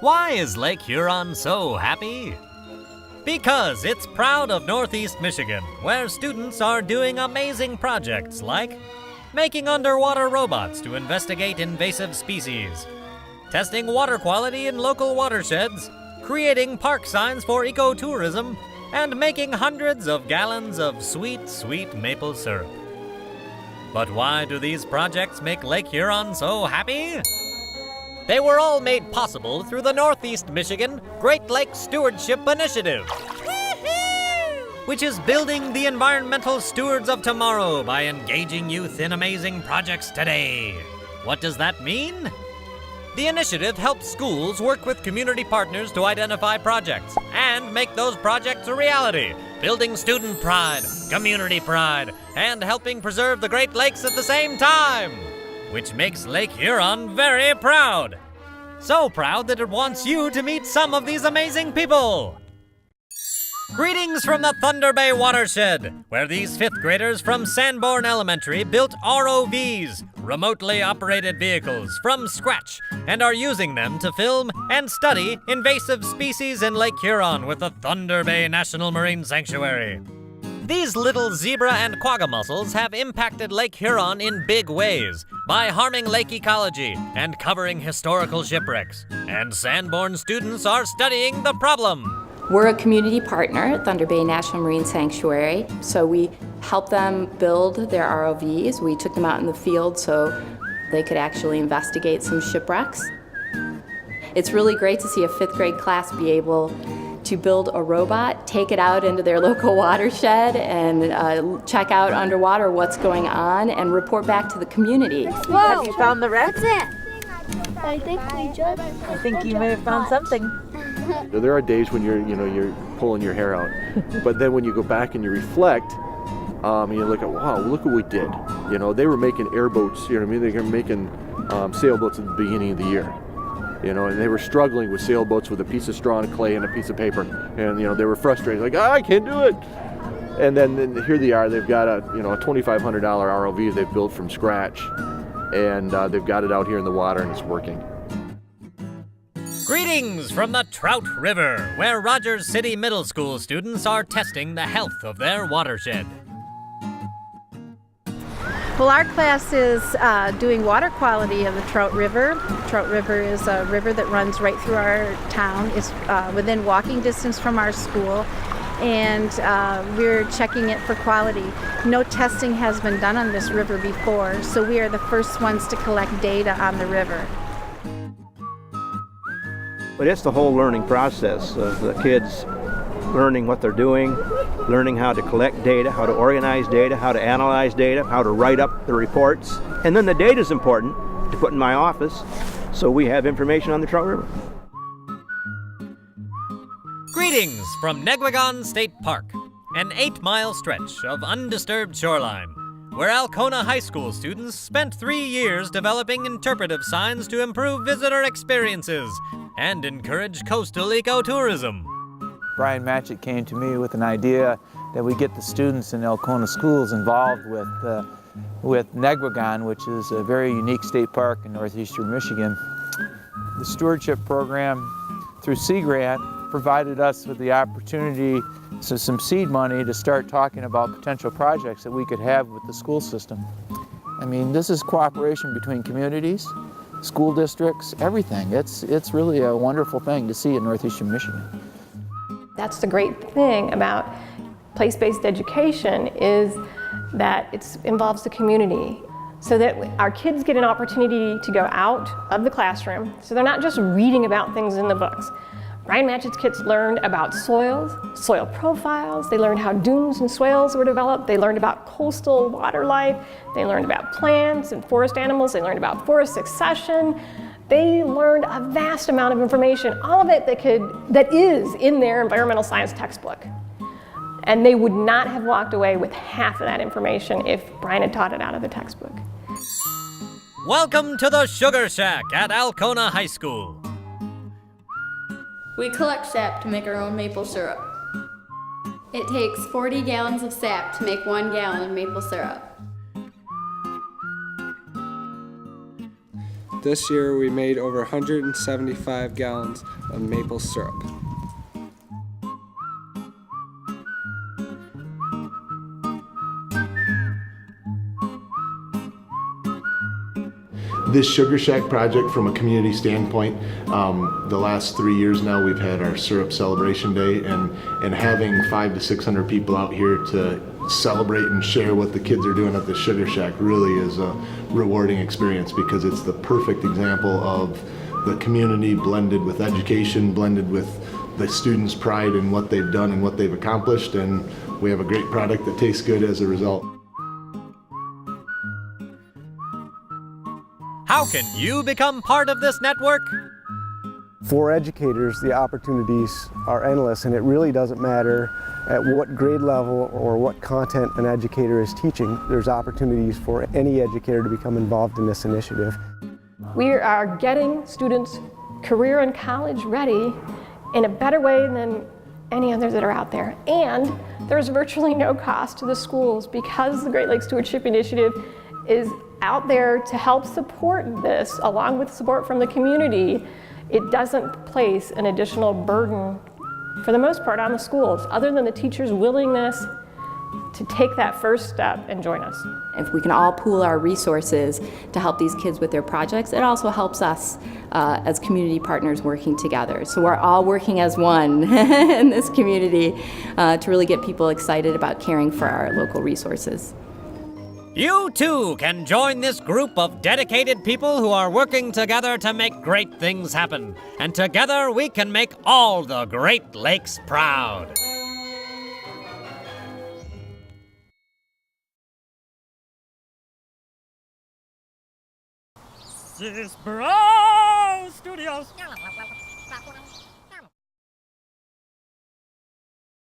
Why is Lake Huron so happy? Because it's proud of Northeast Michigan, where students are doing amazing projects like making underwater robots to investigate invasive species, testing water quality in local watersheds, creating park signs for ecotourism, and making hundreds of gallons of sweet, sweet maple syrup. But why do these projects make Lake Huron so happy? They were all made possible through the Northeast Michigan Great Lakes Stewardship Initiative, which is building the environmental stewards of tomorrow by engaging youth in amazing projects today. What does that mean? The initiative helps schools work with community partners to identify projects and make those projects a reality, building student pride, community pride, and helping preserve the Great Lakes at the same time, which makes Lake Huron very proud. So proud that it wants you to meet some of these amazing people. Greetings from the Thunder Bay Watershed, where these 5th graders from Sanborn Elementary built ROVs, remotely operated vehicles, from scratch, and are using them to film and study invasive species in Lake Huron with the Thunder Bay National Marine Sanctuary. These little zebra and quagga mussels have impacted Lake Huron in big ways by harming lake ecology and covering historical shipwrecks, and Sanborn students are studying the problem. We're a community partner at Thunder Bay National Marine Sanctuary, so we help them build their ROVs. We took them out in the field so they could actually investigate some shipwrecks. It's really great to see a 5th grade class be able to build a robot, take it out into their local watershed, and check out underwater what's going on and report back to the community. Whoa! Have you found the wreck? What's it? I think we just... I think you may have found something. There are days when you're pulling your hair out, but then when you go back and you reflect, you look at, wow, look what we did. They were making airboats. You know what I mean? They were making sailboats at the beginning of the year. And they were struggling with sailboats with a piece of straw and clay and a piece of paper, and they were frustrated, like, I can't do it. And then here they are. They've got a $2,500 ROV they've built from scratch, and they've got it out here in the water, and it's working. Greetings from the Trout River, where Rogers City Middle School students are testing the health of their watershed. Well, our class is doing water quality of the Trout River. Trout River is a river that runs right through our town. It's within walking distance from our school, and we're checking it for quality. No testing has been done on this river before, so we are the first ones to collect data on the river. But it's the whole learning process of the kids learning what they're doing, learning how to collect data, how to organize data, how to analyze data, how to write up the reports. And then the data is important to put in my office so we have information on the Trout River. Greetings from Negwagon State Park, an 8-mile stretch of undisturbed shoreline, where Alcona High School students spent 3 years developing interpretive signs to improve visitor experiences and encourage coastal ecotourism. Brian Matchett came to me with an idea that we get the students in Alcona schools involved with Negwagon, which is a very unique state park in northeastern Michigan. The stewardship program through Sea Grant provided us with the opportunity, so some seed money, to start talking about potential projects that we could have with the school system. I mean, this is cooperation between communities, school districts, everything. It's really a wonderful thing to see in northeastern Michigan. That's the great thing about place-based education, is that it involves the community, so that our kids get an opportunity to go out of the classroom, so they're not just reading about things in the books. Brian Matchett's kids learned about soils, soil profiles, they learned how dunes and swales were developed, they learned about coastal water life, they learned about plants and forest animals, they learned about forest succession. They learned a vast amount of information, all of it that is in their environmental science textbook. And they would not have walked away with half of that information if Brian had taught it out of the textbook. Welcome to the Sugar Shack at Alcona High School. We collect sap to make our own maple syrup. It takes 40 gallons of sap to make 1 gallon of maple syrup. This year we made over 175 gallons of maple syrup. This Sugar Shack project, from a community standpoint, the last 3 years now we've had our syrup celebration day, and having 500 to 600 people out here to celebrate and share what the kids are doing at the Sugar Shack really is a rewarding experience, because it's the perfect example of the community blended with education, blended with the students' pride in what they've done and what they've accomplished, and we have a great product that tastes good as a result. How can you become part of this network? For educators, the opportunities are endless, and it really doesn't matter at what grade level or what content an educator is teaching. There's opportunities for any educator to become involved in this initiative. We are getting students career and college ready in a better way than any others that are out there. And there's virtually no cost to the schools, because the Great Lakes Stewardship Initiative is out there to help support this, along with support from the community. It doesn't place an additional burden, for the most part, on the schools, other than the teachers' willingness to take that first step and join us. If we can all pool our resources to help these kids with their projects, it also helps us as community partners working together. So we're all working as one in this community to really get people excited about caring for our local resources. You too can join this group of dedicated people who are working together to make great things happen. And together we can make all the Great Lakes proud. Sisbro Studios.